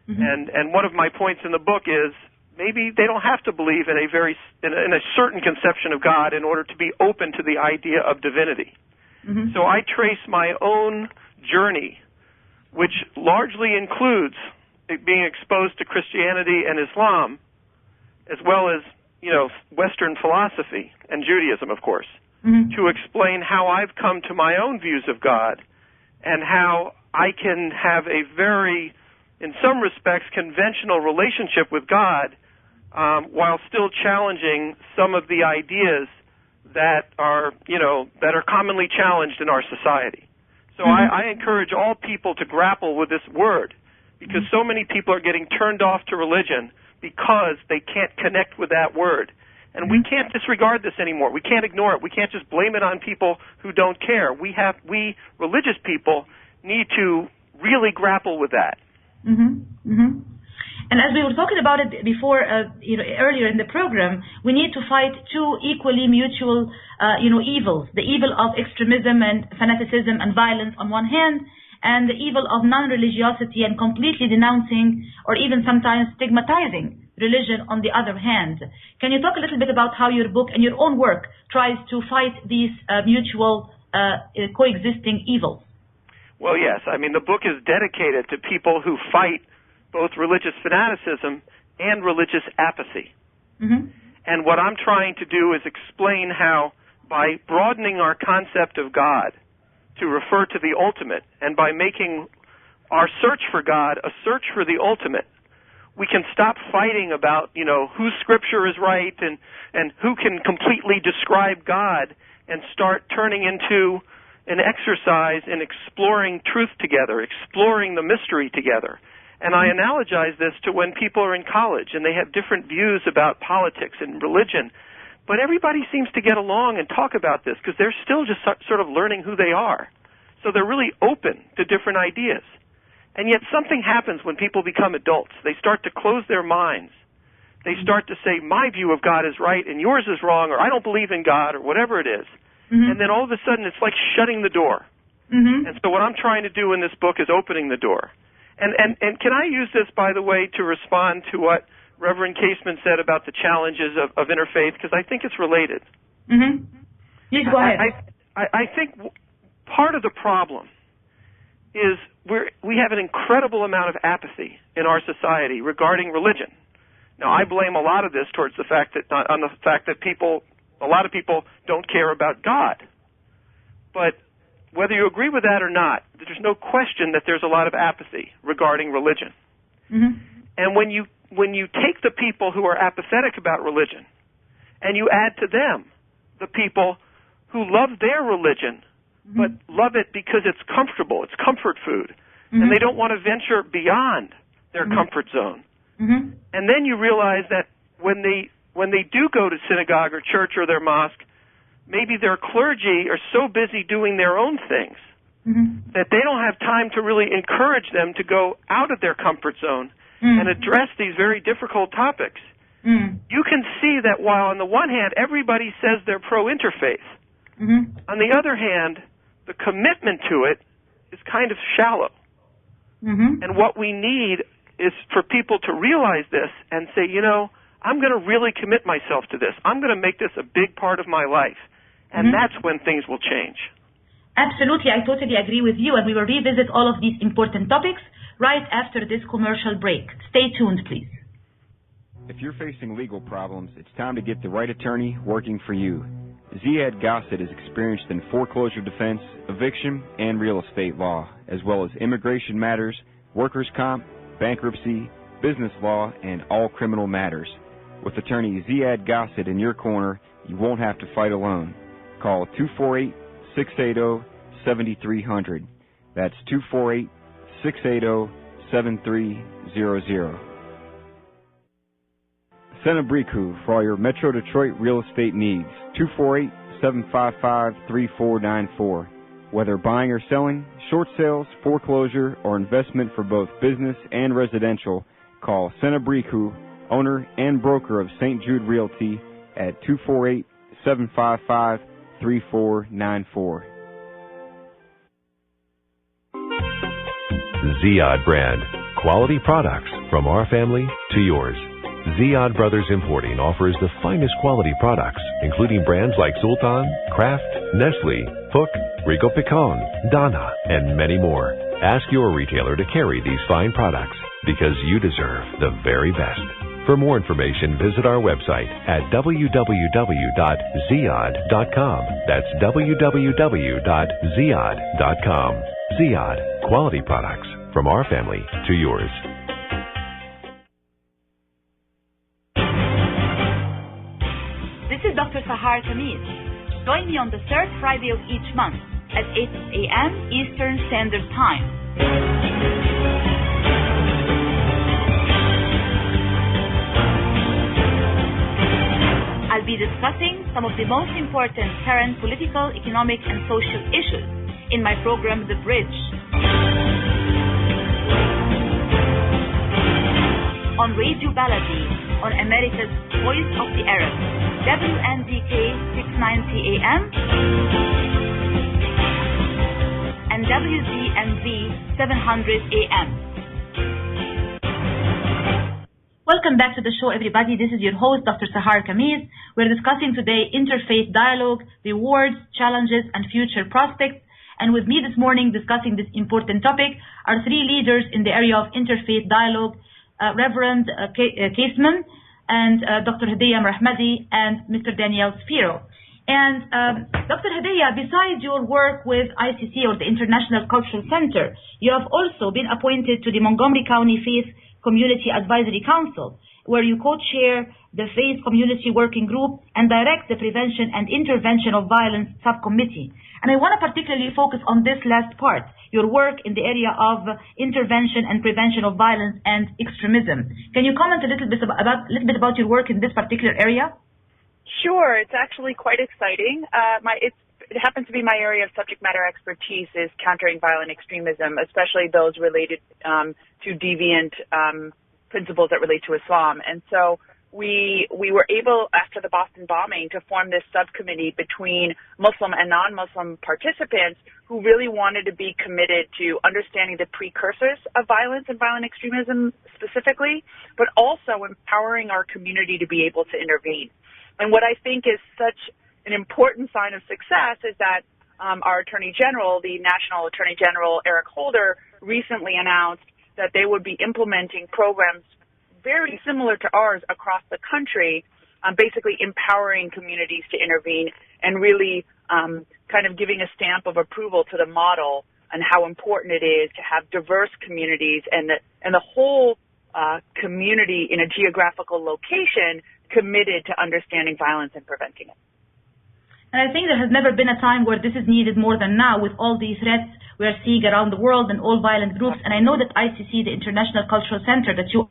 [SPEAKER 4] And one of my points in the book is maybe they don't have to believe in a certain conception of God in order to be open to the idea of divinity. So I trace my own journey, which largely includes being exposed to Christianity and Islam, as well as, Western philosophy and Judaism, of course, to explain how I've come to my own views of God and how I can have a very, in some respects, conventional relationship with God while still challenging some of the ideas that are commonly challenged in our society. So I encourage all people to grapple with this word, because so many people are getting turned off to religion because they can't connect with that word. And we can't disregard this anymore. We can't ignore it. We can't just blame it on people who don't care. We religious people need to really grapple with that. And as we were talking about it before, earlier in the program, we need to fight two equally mutual, evils: the evil of extremism and fanaticism and violence on one hand, and the evil of non-religiosity and completely denouncing or even sometimes stigmatizing religion on the other hand. Can you talk a little bit about how your book and your own work tries to fight these mutual coexisting evils? Well, yes. I mean, the book is dedicated to people who fight both religious fanaticism and religious apathy. And what I'm trying to do is explain how, by broadening our concept of God to refer to the ultimate, and by making our search for God a search for the ultimate, we can stop fighting about, whose scripture is right and who can completely describe God, and start turning into an exercise in exploring truth together, exploring the mystery together. And I analogize this to when people are in college and they have different views about politics and religion, but everybody seems to get along and talk about this because they're still just sort of learning who they are. So they're really open to different ideas. And yet something happens when people become adults. They start to close their minds. They start to say, my view of God is right and yours is wrong, or I don't believe in God, or whatever it is. And then all of a sudden it's like shutting the door. And so what I'm trying to do in this book is opening the door. And can I use this, by the way, to respond to what Reverend Caseman said about the challenges of interfaith, because I think it's related.
[SPEAKER 3] Please go ahead.
[SPEAKER 4] I think part of the problem is we have an incredible amount of apathy in our society regarding religion. Now, I blame a lot of this towards the fact that a lot of people don't care about God. But whether you agree with that or not, there's no question that there's a lot of apathy regarding religion.
[SPEAKER 3] Mm-hmm.
[SPEAKER 4] And when you take the people who are apathetic about religion and you add to them the people who love their religion but love it because it's comfortable, it's comfort food, and they don't want to venture beyond their comfort zone. And then you realize that when they do go to synagogue or church or their mosque, maybe their clergy are so busy doing their own things that they don't have time to really encourage them to go out of their comfort zone and address these very difficult topics. You can see that while on the one hand everybody says they're pro-interfaith, on the other hand, the commitment to it is kind of shallow. And what we need is for people to realize this and say, I'm going to really commit myself to this. I'm going to make this a big part of my life. And that's when things will change.
[SPEAKER 3] Absolutely. I totally agree with you. And we will revisit all of these important topics right after this commercial break. Stay tuned, please.
[SPEAKER 6] If you're facing legal problems, it's time to get the right attorney working for you. Ziad Gossett is experienced in foreclosure defense, eviction, and real estate law, as well as immigration matters, workers' comp, bankruptcy, business law, and all criminal matters. With attorney Ziad Gossett in your corner, you won't have to fight alone. Call 248-680-7300. That's 248-680-7300. Senabriku for all your Metro Detroit real estate needs. 248-755-3494. Whether buying or selling, short sales, foreclosure, or investment for both business and residential, call Senabriku, owner and broker of St. Jude Realty, at 248-755-3494.
[SPEAKER 7] Ziad brand. Quality products from our family to yours. Ziad Brothers Importing offers the finest quality products, including brands like Sultan, Kraft, Nestle, Hook, Rico Picon, Donna, and many more. Ask your retailer to carry these fine products because you deserve the very best. For more information, visit our website at www.ziad.com. That's www.ziad.com. Ziad, quality products from our family to yours.
[SPEAKER 3] This is Dr. Sahar Kamiz. Join me on the third Friday of each month at 8 a.m. Eastern Standard Time. I'll be discussing some of the most important current political, economic, and social issues in my program, The Bridge. On Radio Baladi, on America's Voice of the Arab, WNDK 690 AM and WZMV 700 AM. Welcome back to the show, everybody. This is your host, Dr. Sahar Kamiz. We're discussing today interfaith dialogue, rewards, challenges, and future prospects. And with me this morning discussing this important topic are three leaders in the area of interfaith dialogue, Reverend Caseman, and Dr. Hadiya Rahmadi, and Mr. Daniel Spiro. And Dr. Hadiya, besides your work with ICC, or the International Cultural Center, you have also been appointed to the Montgomery County Faith Community Advisory Council, where you co-chair the Faith Community Working Group and direct the Prevention and Intervention of Violence Subcommittee. And I want to particularly focus on this last part, your work in the area of intervention and prevention of violence and extremism. Can you comment a little bit about your work in this particular area?
[SPEAKER 11] Sure. It's actually quite exciting. It happens to be my area of subject matter expertise is countering violent extremism, especially those related to deviant principles that relate to Islam. And so we were able, after the Boston bombing, to form this subcommittee between Muslim and non-Muslim participants who really wanted to be committed to understanding the precursors of violence and violent extremism specifically, but also empowering our community to be able to intervene. And what I think is such an important sign of success is that our Attorney General, the National Attorney General Eric Holder, recently announced that they would be implementing programs very similar to ours across the country, basically empowering communities to intervene and really kind of giving a stamp of approval to the model and how important it is to have diverse communities and the whole community in a geographical location committed to understanding violence and preventing it.
[SPEAKER 3] And I think there has never been a time where this is needed more than now with all these threats we are seeing around the world and all violent groups. And I know that ICC, the International Cultural Center that you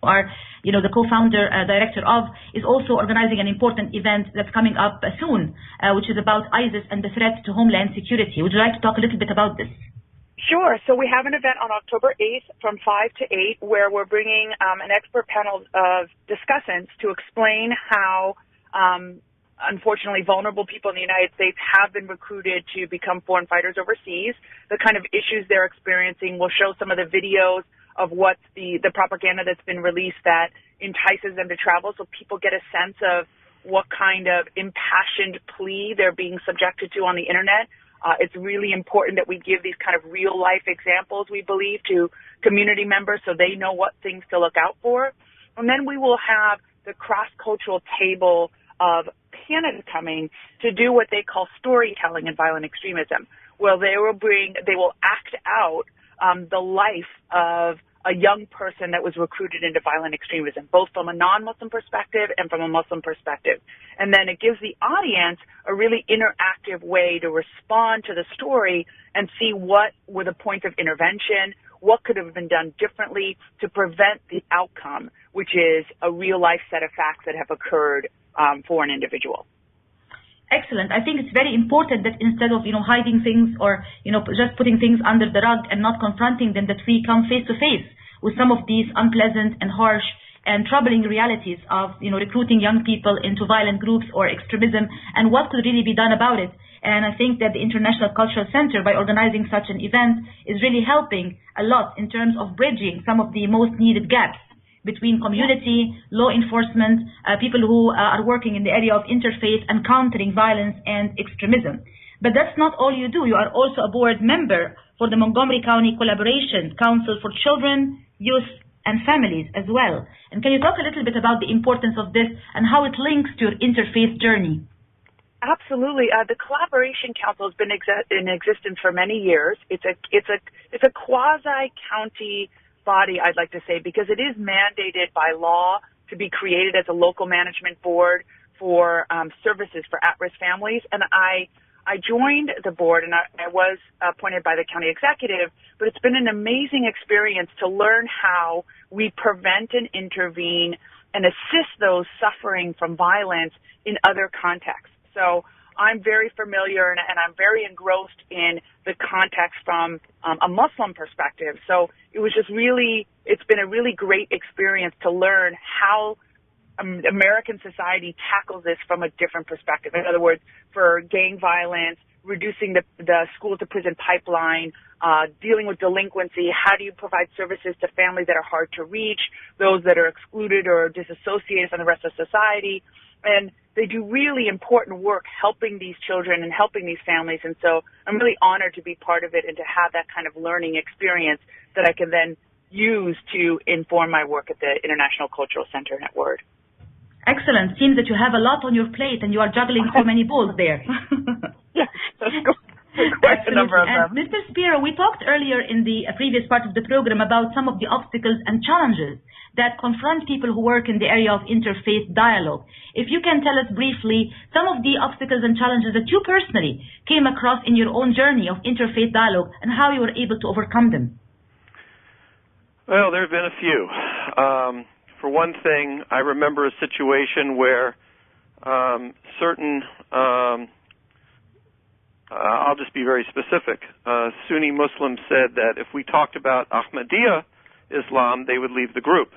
[SPEAKER 3] are, the co-founder, director of, is also organizing an important event that's coming up soon, which is about ISIS and the threat to homeland security. Would you like to talk a little bit about this?
[SPEAKER 11] Sure. So we have an event on October 8th from 5 to 8 where we're bringing an expert panel of discussants to explain how unfortunately, vulnerable people in the United States have been recruited to become foreign fighters overseas. The kind of issues they're experiencing. We'll show some of the videos of what the propaganda that's been released that entices them to travel, so people get a sense of what kind of impassioned plea they're being subjected to on the internet. It's really important that we give these kind of real-life examples, we believe, to community members so they know what things to look out for. And then we will have the cross-cultural table of Canada coming to do what they call storytelling in violent extremism, where they will act out the life of a young person that was recruited into violent extremism, both from a non-Muslim perspective and from a Muslim perspective. And then it gives the audience a really interactive way to respond to the story and see what were the points of intervention, what could have been done differently to prevent the outcome, which is a real-life set of facts that have occurred for an individual.
[SPEAKER 3] Excellent. I think it's very important that instead of, hiding things or, just putting things under the rug and not confronting them, that we come face to face with some of these unpleasant and harsh and troubling realities of, recruiting young people into violent groups or extremism and what could really be done about it. And I think that the International Cultural Center, by organizing such an event, is really helping a lot in terms of bridging some of the most needed gaps between community, law enforcement, people who are working in the area of interfaith and countering violence and extremism. But that's not all you do. You are also a board member for the Montgomery County Collaboration Council for Children, Youth, and Families as well. And can you talk a little bit about the importance of this and how it links to your interfaith journey?
[SPEAKER 11] Absolutely. The Collaboration Council has been in existence for many years. It's a quasi-county body, I'd like to say, because it is mandated by law to be created as a local management board for services for at-risk families. And I joined the board, and I was appointed by the county executive, but it's been an amazing experience to learn how we prevent and intervene and assist those suffering from violence in other contexts. So I'm very familiar and I'm very engrossed in the context from a Muslim perspective. So it's been a really great experience to learn how American society tackles this from a different perspective. In other words, for gang violence, reducing the school-to-prison pipeline, dealing with delinquency, how do you provide services to families that are hard to reach, those that are excluded or disassociated from the rest of society. And they do really important work helping these children and helping these families. And so I'm really honored to be part of it and to have that kind of learning experience that I can then use to inform my work at the International Cultural Center at Word.
[SPEAKER 3] Excellent. Seems that you have a lot on your plate and you are juggling so many balls there.
[SPEAKER 11] Yes, that's quite a number of them.
[SPEAKER 3] Mr. Spiro, we talked earlier in the previous part of the program about some of the obstacles and challenges that confront people who work in the area of interfaith dialogue. If you can tell us briefly some of the obstacles and challenges that you personally came across in your own journey of interfaith dialogue and how you were able to overcome them.
[SPEAKER 4] Well, there have been a few. For one thing, I remember a situation where I'll just be very specific. Sunni Muslims said that if we talked about Ahmadiyya Islam, they would leave the group.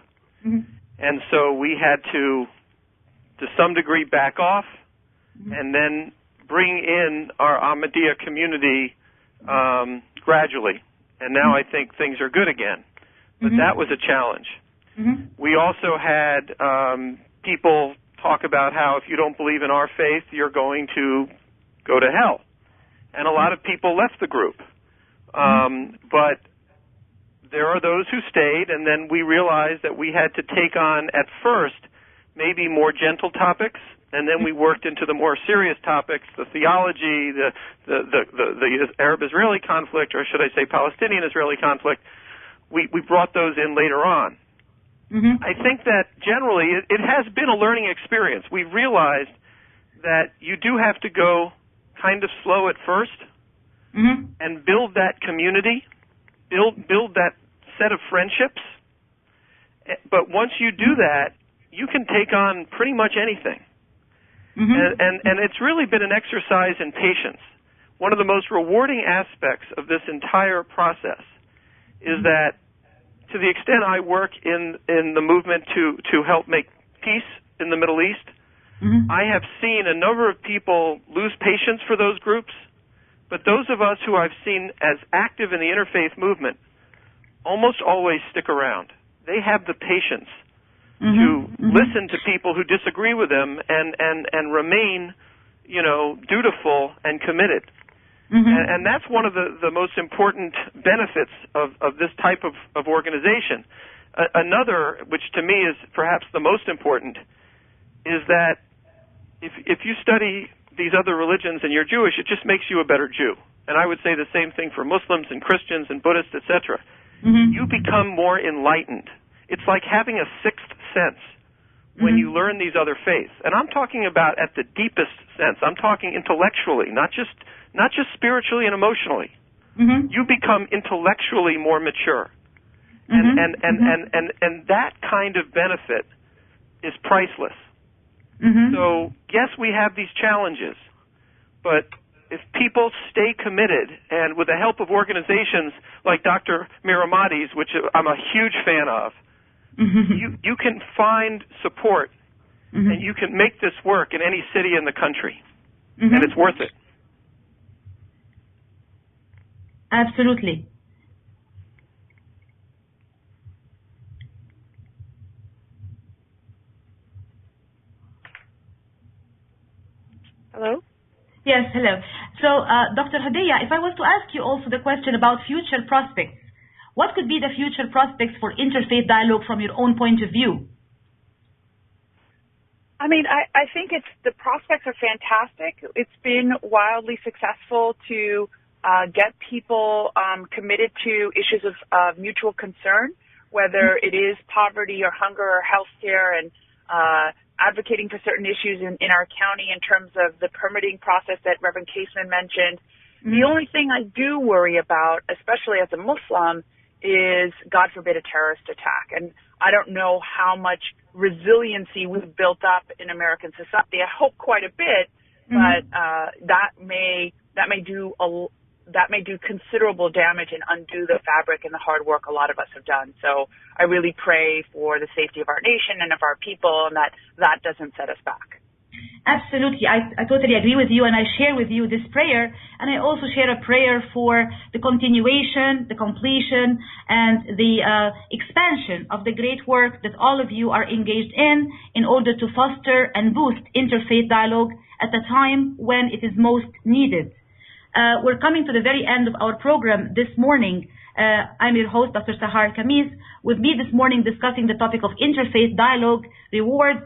[SPEAKER 4] Mm-hmm. And so we had to some degree, back off, mm-hmm. and then bring in our Ahmadiyya community gradually. And now I think things are good again. But that was a challenge. Mm-hmm. We also had people talk about how if you don't believe in our faith, you're going to go to hell. And a lot of people left the group. But there are those who stayed, and then we realized that we had to take on, at first, maybe more gentle topics, and then we worked into the more serious topics, the theology, the Arab-Israeli conflict, or should I say Palestinian-Israeli conflict. We brought those in later on. I think that generally it has been a learning experience. We've realized that you do have to go kind of slow at first and build that community, build that set of friendships. But once you do that, you can take on pretty much anything. And it's really been an exercise in patience. One of the most rewarding aspects of this entire process is that, to the extent I work in the movement to help make peace in the Middle East, I have seen a number of people lose patience for those groups, but those of us who I've seen as active in the interfaith movement almost always stick around. They have the patience to listen to people who disagree with them and remain, dutiful and committed. And that's one of the most important benefits of this type of organization. Another, which to me is perhaps the most important, is that if you study these other religions and you're Jewish, it just makes you a better Jew. And I would say the same thing for Muslims and Christians and Buddhists, etc. You become more enlightened. It's like having a sixth sense when you learn these other faiths. And I'm talking about at the deepest sense. I'm talking intellectually, not just spiritually and emotionally. You become intellectually more mature. And that kind of benefit is priceless. So, yes, we have these challenges, but if people stay committed, and with the help of organizations like Dr. Miramati's, which I'm a huge fan of, you can find support, and you can make this work in any city in the country, and it's worth it.
[SPEAKER 3] Absolutely.
[SPEAKER 11] Hello?
[SPEAKER 3] Yes, hello. So, Dr. Hadiya, if I was to ask you also the question about future prospects, what could be the future prospects for interfaith dialogue from your own point of view?
[SPEAKER 11] I mean, I think the prospects are fantastic. It's been wildly successful to get people committed to issues of mutual concern, whether it is poverty or hunger or healthcare, and advocating for certain issues in our county in terms of the permitting process that Reverend Caseman mentioned. The only thing I do worry about, especially as a Muslim, is, God forbid, a terrorist attack. And I don't know how much resiliency we've built up in American society. I hope quite a bit, but that may do considerable damage and undo the fabric and the hard work a lot of us have done. So I really pray for the safety of our nation and of our people, and that doesn't set us back.
[SPEAKER 3] Absolutely. I totally agree with you, and I share with you this prayer, and I also share a prayer for the continuation, the completion, and the expansion of the great work that all of you are engaged in order to foster and boost interfaith dialogue at a time when it is most needed. We're coming to the very end of our program this morning. I'm your host, Dr. Sahar Khamis. With me this morning discussing the topic of interfaith dialogue, rewards,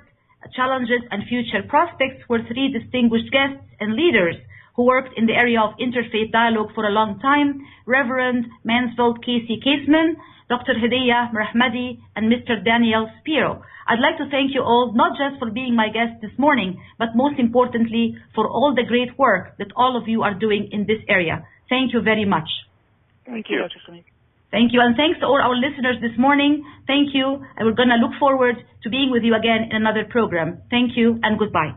[SPEAKER 3] challenges, and future prospects were three distinguished guests and leaders who worked in the area of interfaith dialogue for a long time: Reverend Mansfield Casey Caseman, Dr. Hadiya Rahmadi, and Mr. Daniel Spiro. I'd like to thank you all, not just for being my guests this morning, but most importantly, for all the great work that all of you are doing in this area. Thank you very much.
[SPEAKER 11] Thank you, Dr. Smith.
[SPEAKER 3] Thank you, and thanks to all our listeners this morning. Thank you, and we're going to look forward to being with you again in another program. Thank you, and goodbye.